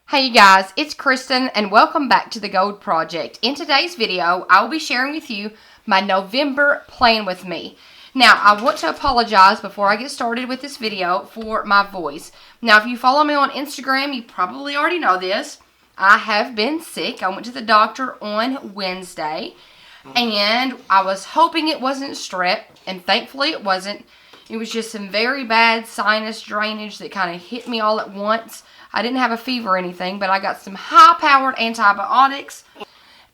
Hey you guys, it's Kristen and welcome back to the Gold Project. In today's video, I'll be sharing with you my November plan with me. Now, I want to apologize before I get started with this video for my voice. Now, if you follow me on Instagram, you probably already know this. I have been sick. I went to the doctor on Wednesday and I was hoping it wasn't strep, and thankfully it wasn't. It was just some very bad sinus drainage that kind of hit me all at once. I didn't have a fever or anything, but I got some high-powered antibiotics,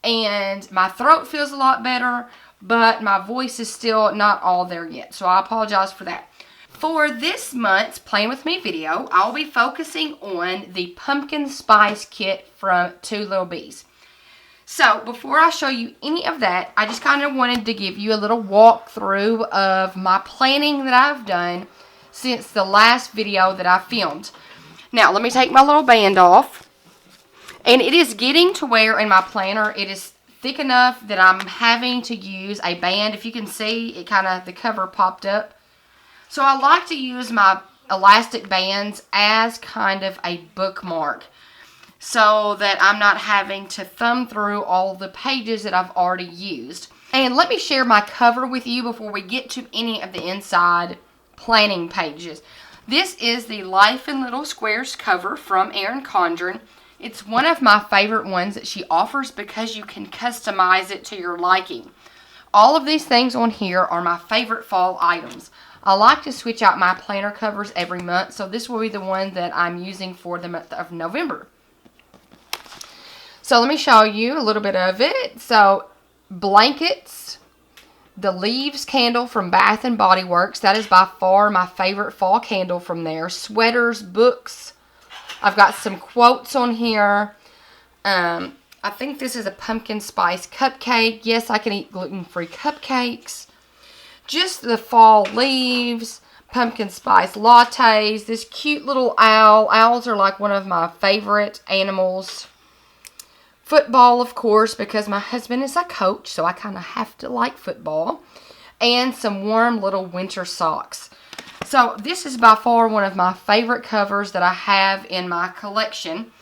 and my throat feels a lot better, but my voice is still not all there yet, so I apologize for that. For this month's Plan With Me video, I'll be focusing on the pumpkin spice kit from Two Little Bees. So, before I show you any of that, I just kind of wanted to give you a little walkthrough of my planning that I've done since the last video that I filmed. Now, let me take my little band off. And it is getting to where in my planner it is thick enough that I'm having to use a band. If you can see, it kind of, the cover popped up. So I like to use my elastic bands as kind of a bookmark, so that I'm not having to thumb through all the pages that I've already used. And let me share my cover with you before we get to any of the inside planning pages. This is the Life in Little Squares cover from Erin Condren. It's one of my favorite ones that she offers because you can customize it to your liking. All of these things on here are my favorite fall items. I like to switch out my planner covers every month, so this will be the one that I'm using for the month of November. So let me show you a little bit of it. So blankets, the Leaves candle from Bath and Body Works. That is by far my favorite fall candle from there. Sweaters, books. I've got some quotes on here. I think this is a pumpkin spice cupcake. Yes, I can eat gluten-free cupcakes. Just the fall leaves, pumpkin spice lattes, this cute little owl. Owls are like one of my favorite animals. Football, of course, because my husband is a coach, so I kind of have to like football. And some warm little winter socks. So this is by far one of my favorite covers that I have in my collection.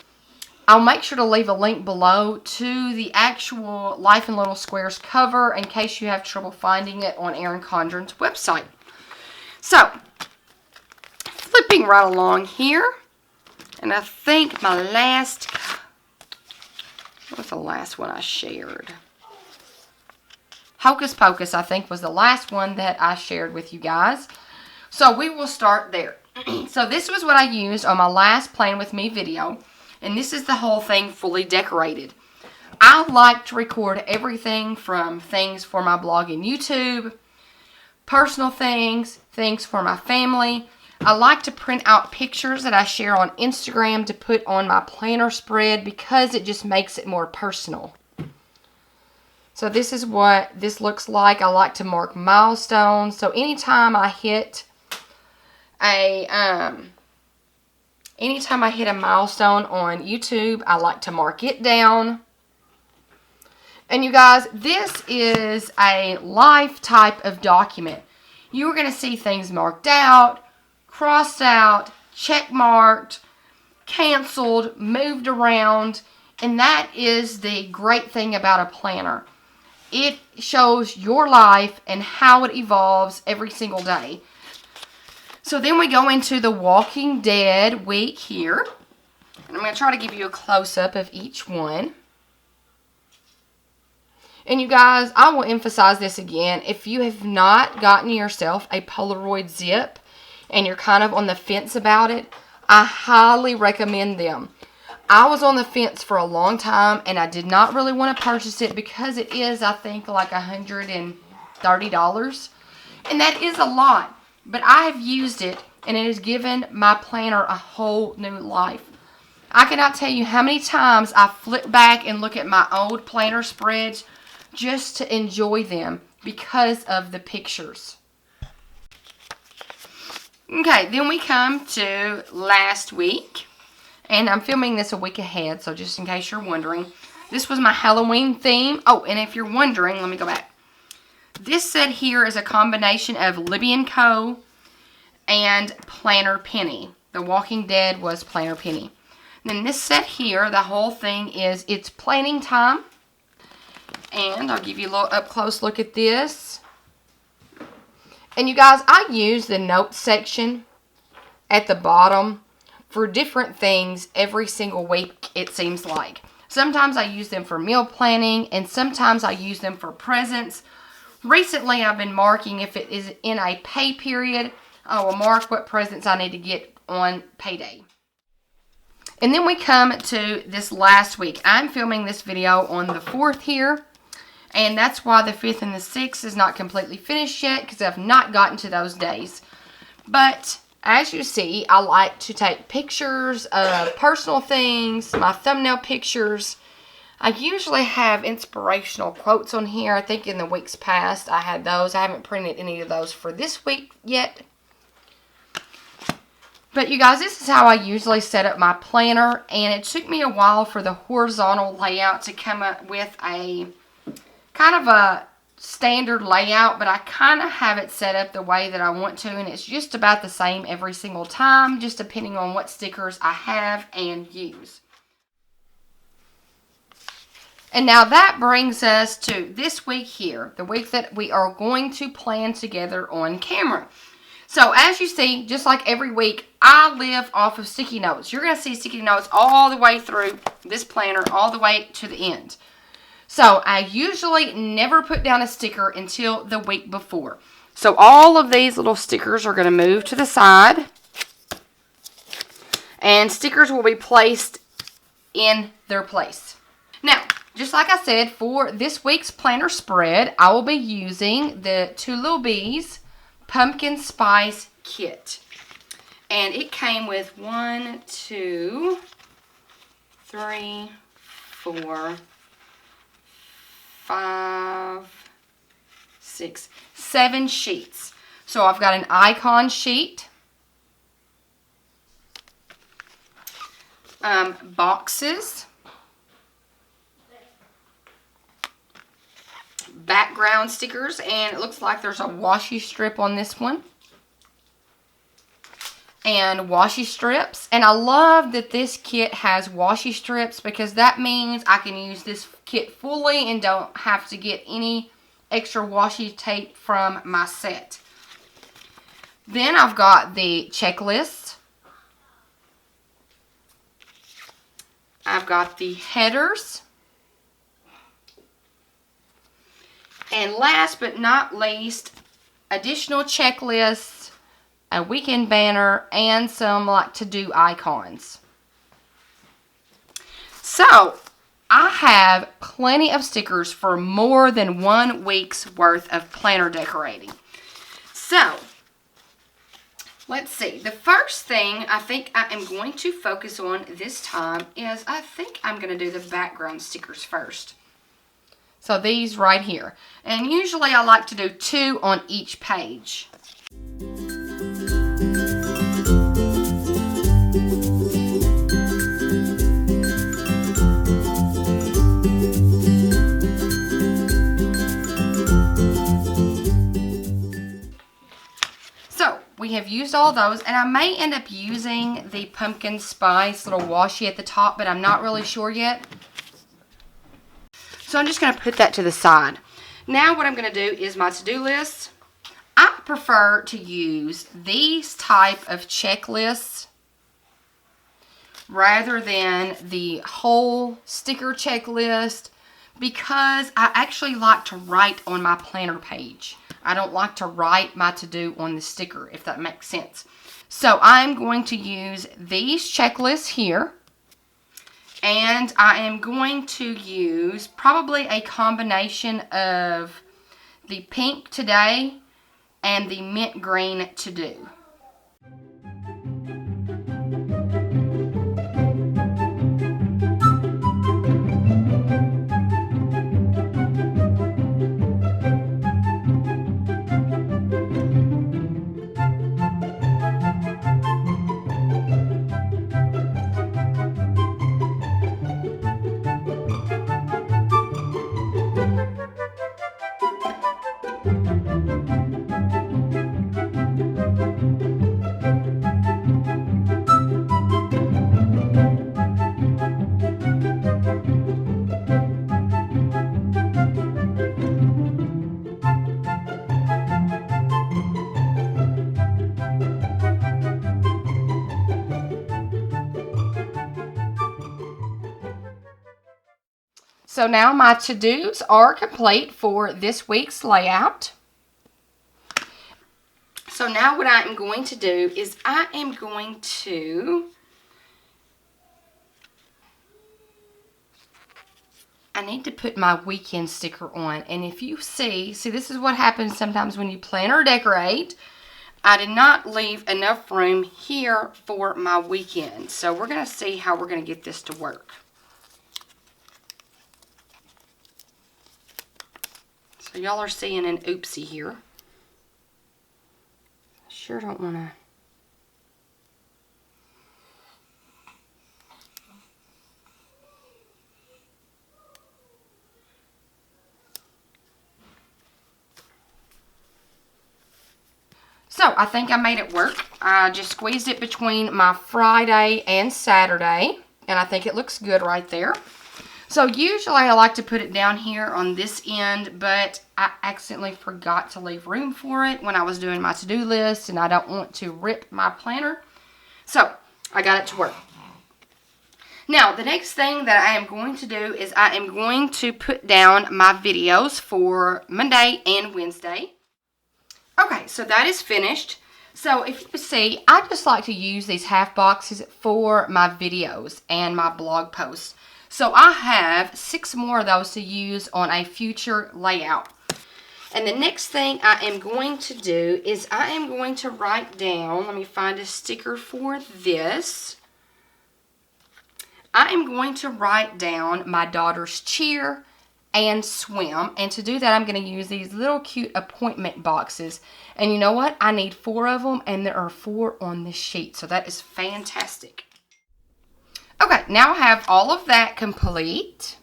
I'll make sure to leave a link below to the actual Life in Little Squares cover in case you have trouble finding it on Erin Condren's website. So, flipping right along here, and I think my last... What's the last one I shared? Hocus Pocus, I think, was the last one that I shared with you guys. So we will start there. So this was what I used on my last Plan With Me video. And this is the whole thing fully decorated. I like to record everything from things for my blog and YouTube, personal things, things for my family. I like to print out pictures that I share on Instagram to put on my planner spread because it just makes it more personal. So this is what this looks like. I like to mark milestones. So anytime I hit a milestone on YouTube, I like to mark it down. And you guys, this is a life type of document. You're going to see things marked out, crossed out, check marked, canceled, moved around, and that is the great thing about a planner. It shows your life and how it evolves every single day. So then we go into the Walking Dead week here, and I'm going to try to give you a close-up of each one. And you guys, I will emphasize this again. If you have not gotten yourself a Polaroid zip, and you're kind of on the fence about it, I highly recommend them. I was on the fence for a long time, and I did not really want to purchase it because it is, I think, like $130. And that is a lot. But I have used it, and it has given my planner a whole new life. I cannot tell you how many times I flip back and look at my old planner spreads just to enjoy them because of the pictures. Okay, then we come to last week, and I'm filming this a week ahead, so just in case you're wondering, this was my Halloween theme. Oh, and if you're wondering, let me go back. This set here is a combination of Libby & Co. and Planner Penny. The Walking Dead was Planner Penny. Then this set here, the whole thing is it's planning time. And I'll give you a little up close look at this. And you guys, I use the notes section at the bottom for different things every single week, it seems like. Sometimes I use them for meal planning, and sometimes I use them for presents. Recently, I've been marking if it is in a pay period. I will mark what presents I need to get on payday. And then we come to this last week. I'm filming this video on the 4th here. And that's why the 5th and the 6th is not completely finished yet, because I've not gotten to those days. But as you see, I like to take pictures of personal things, my thumbnail pictures. I usually have inspirational quotes on here. I think in the weeks past I had those. I haven't printed any of those for this week yet. But you guys, this is how I usually set up my planner. And it took me a while for the horizontal layout to come up with a kind of a standard layout, but I kind of have it set up the way that I want to, and it's just about the same every single time, just depending on what stickers I have and use. And now that brings us to this week here, the week that we are going to plan together on camera. So as you see, just like every week, I live off of sticky notes. You're going to see sticky notes all the way through this planner, all the way to the end. So I usually never put down a sticker until the week before. So all of these little stickers are going to move to the side. And stickers will be placed in their place. Now, just like I said, for this week's planner spread, I will be using the Two Little Bees Pumpkin Spice Kit. And it came with 1, 2, 3, 4, 5, 6, 7 sheets. So I've got an icon sheet, boxes, background stickers, and it looks like there's a washi strip on this one, and washi strips. And I love that this kit has washi strips, because that means I can use this kit fully and don't have to get any extra washi tape from my set. Then I've got the checklist. I've got the headers. And last but not least, additional checklists, a weekend banner, and some like to-do icons. So, I have plenty of stickers for more than 1 week's worth of planner decorating. So, let's see. The first thing I think I am going to focus on this time is I think I'm going to do the background stickers first. So these right here. And usually I like to do 2 on each page. So we have used all those, and I may end up using the pumpkin spice little washi at the top, but I'm not really sure yet. So I'm just going to put that to the side. Now what I'm going to do is my to-do list. I prefer to use these type of checklists rather than the whole sticker checklist, because I actually like to write on my planner page. I don't like to write my to-do on the sticker, if that makes sense. So I'm going to use these checklists here. And I am going to use probably a combination of the pink today and the mint green to do. So now my to-dos are complete for this week's layout. So now what I am going to do is I need to put my weekend sticker on. And if you see this is what happens sometimes when you plan or decorate. I did not leave enough room here for my weekend. So we're going to see how we're going to get this to work. So y'all are seeing an oopsie here. I sure don't want to. So I think I made it work. I just squeezed it between my Friday and Saturday, and I think it looks good right there. So usually I like to put it down here on this end, but I accidentally forgot to leave room for it when I was doing my to-do list, and I don't want to rip my planner. So I got it to work. Now, the next thing that I am going to do is I am going to put down my videos for Monday and Wednesday. Okay, so that is finished. So if you see, I just like to use these half boxes for my videos and my blog posts. So I have 6 more of those to use on a future layout. And the next thing I am going to do is I am going to write down, let me find a sticker for this. I am going to write down my daughter's cheer and swim. And to do that, I'm going to use these little cute appointment boxes. And you know what? I need 4 of them, and there are 4 on this sheet. So that is fantastic. Okay, now I have all of that complete.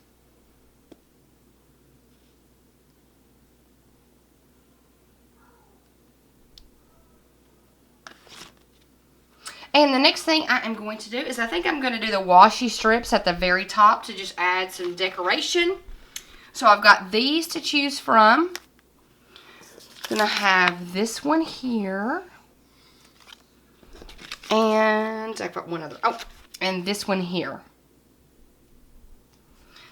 And the next thing I am going to do is I think I'm going to do the washi strips at the very top to just add some decoration. So I've got these to choose from. Then I have this one here. And I've got one other. Oh, and this one here.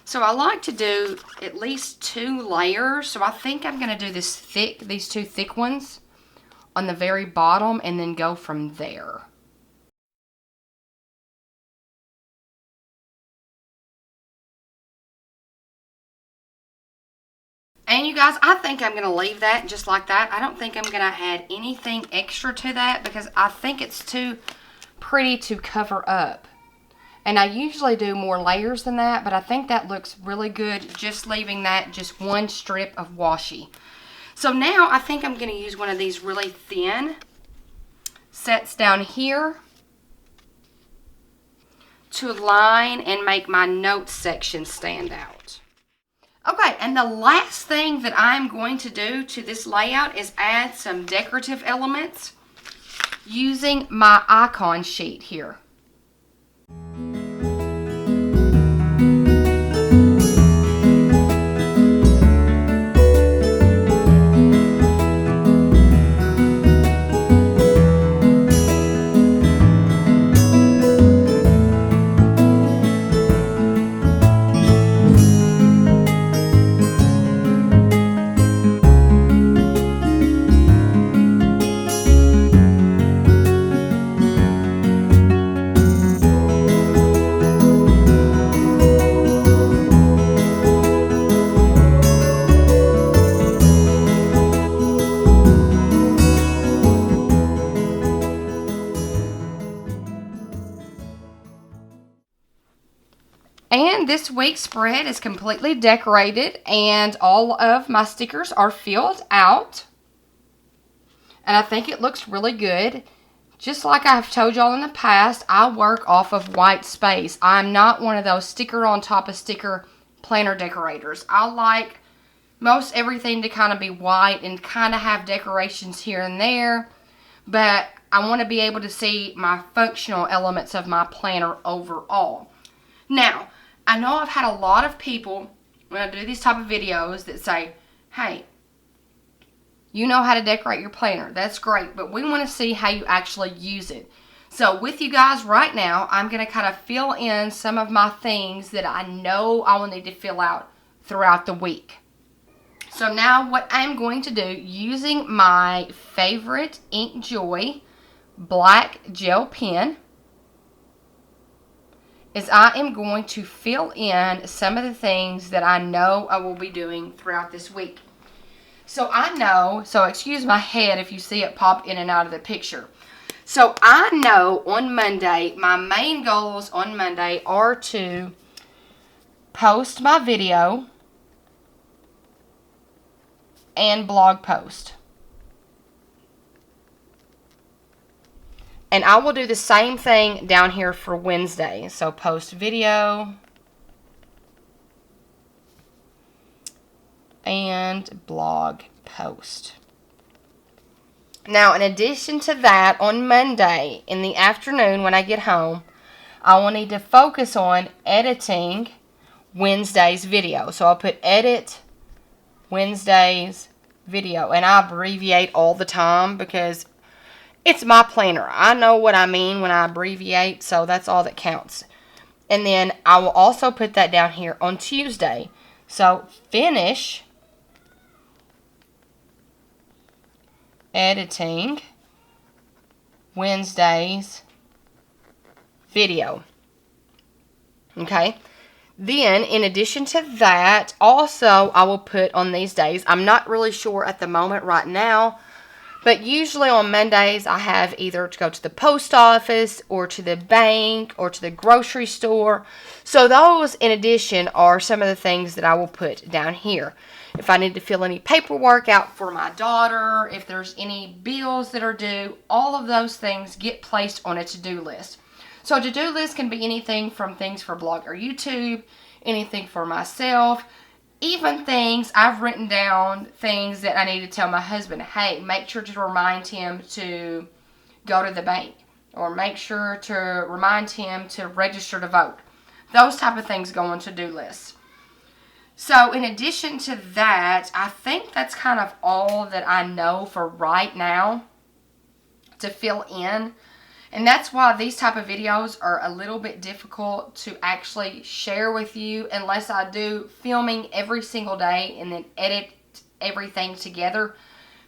So I like to do at least 2 layers. So I think I'm going to do these 2 thick ones on the very bottom and then go from there. And you guys, I think I'm going to leave that just like that. I don't think I'm going to add anything extra to that because I think it's too pretty to cover up. And I usually do more layers than that, but I think that looks really good just leaving that just 1 strip of washi. So now I think I'm going to use one of these really thin sets down here to line and make my notes section stand out. Okay, and the last thing that I'm going to do to this layout is add some decorative elements using my icon sheet here. And this week's spread is completely decorated and all of my stickers are filled out. And I think it looks really good. Just like I've told y'all in the past, I work off of white space. I'm not one of those sticker on top of sticker planner decorators. I like most everything to kind of be white and kind of have decorations here and there. But I want to be able to see my functional elements of my planner overall. Now, I know I've had a lot of people when I do these type of videos that say, hey, you know how to decorate your planner. That's great, but we want to see how you actually use it. So with you guys right now, I'm going to kind of fill in some of my things that I know I will need to fill out throughout the week. So now what I'm going to do, using my favorite InkJoy black gel pen, is I am going to fill in some of the things that I know I will be doing throughout this week. So I know, so excuse my head if you see it pop in and out of the picture. So I know on Monday, my main goals on Monday are to post my video and blog post. And I will do the same thing down here for Wednesday. So post video and blog post. Now, in addition to that, on Monday in the afternoon when I get home, I will need to focus on editing Wednesday's video. So I'll put edit Wednesday's video. And I abbreviate all the time because it's my planner. I know what I mean when I abbreviate, so that's all that counts. And then I will also put that down here on Tuesday. So finish editing Wednesday's video. Okay. Then, in addition to that, also I will put on these days, I'm not really sure at the moment right now, but usually on Mondays I have either to go to the post office or to the bank or to the grocery store. So those, in addition, are some of the things that I will put down here. If I need to fill any paperwork out for my daughter, if there's any bills that are due, all of those things get placed on a to-do list. So a to-do list can be anything from things for blog or YouTube, anything for myself, even things I've written down, things that I need to tell my husband, hey, make sure to remind him to go to the bank, or make sure to remind him to register to vote. Those type of things go on to-do lists. So in addition to that, I think that's kind of all that I know for right now to fill in. And that's why these type of videos are a little bit difficult to actually share with you unless I do filming every single day and then edit everything together,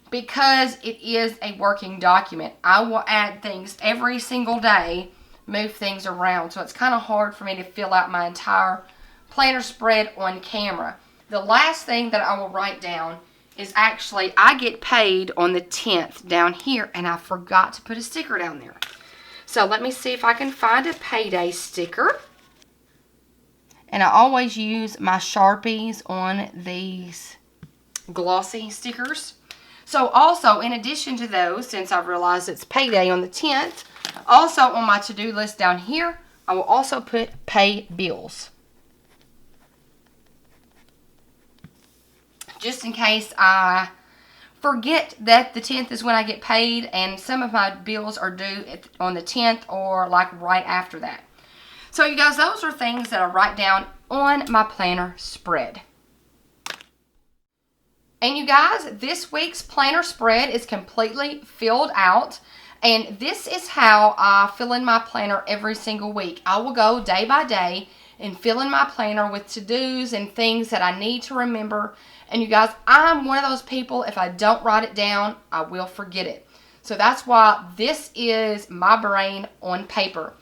because it is a working document. I will add things every single day, move things around. So it's kind of hard for me to fill out my entire planner spread on camera. The last thing that I will write down is actually I get paid on the 10th down here, and I forgot to put a sticker down there. So let me see if I can find a payday sticker. And I always use my Sharpies on these glossy stickers. So also, in addition to those, since I've realized it's payday on the 10th, also on my to-do list down here, I will also put pay bills. Just in case I forget that the 10th is when I get paid, and some of my bills are due on the 10th or like right after that. So you guys, those are things that I write down on my planner spread. And you guys, this week's planner spread is completely filled out, and this is how I fill in my planner every single week. I will go day by day and fill in my planner with to-dos and things that I need to remember. And you guys, I'm one of those people, if I don't write it down, I will forget it. So that's why this is my brain on paper.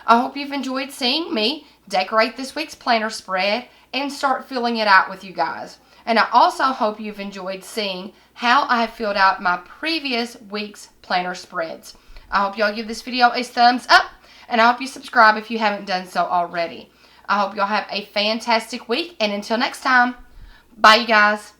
I hope you've enjoyed seeing me decorate this week's planner spread and start filling it out with you guys. And I also hope you've enjoyed seeing how I have filled out my previous week's planner spreads. I hope y'all give this video a thumbs up, and I hope you subscribe if you haven't done so already. I hope y'all have a fantastic week, and until next time, bye you guys.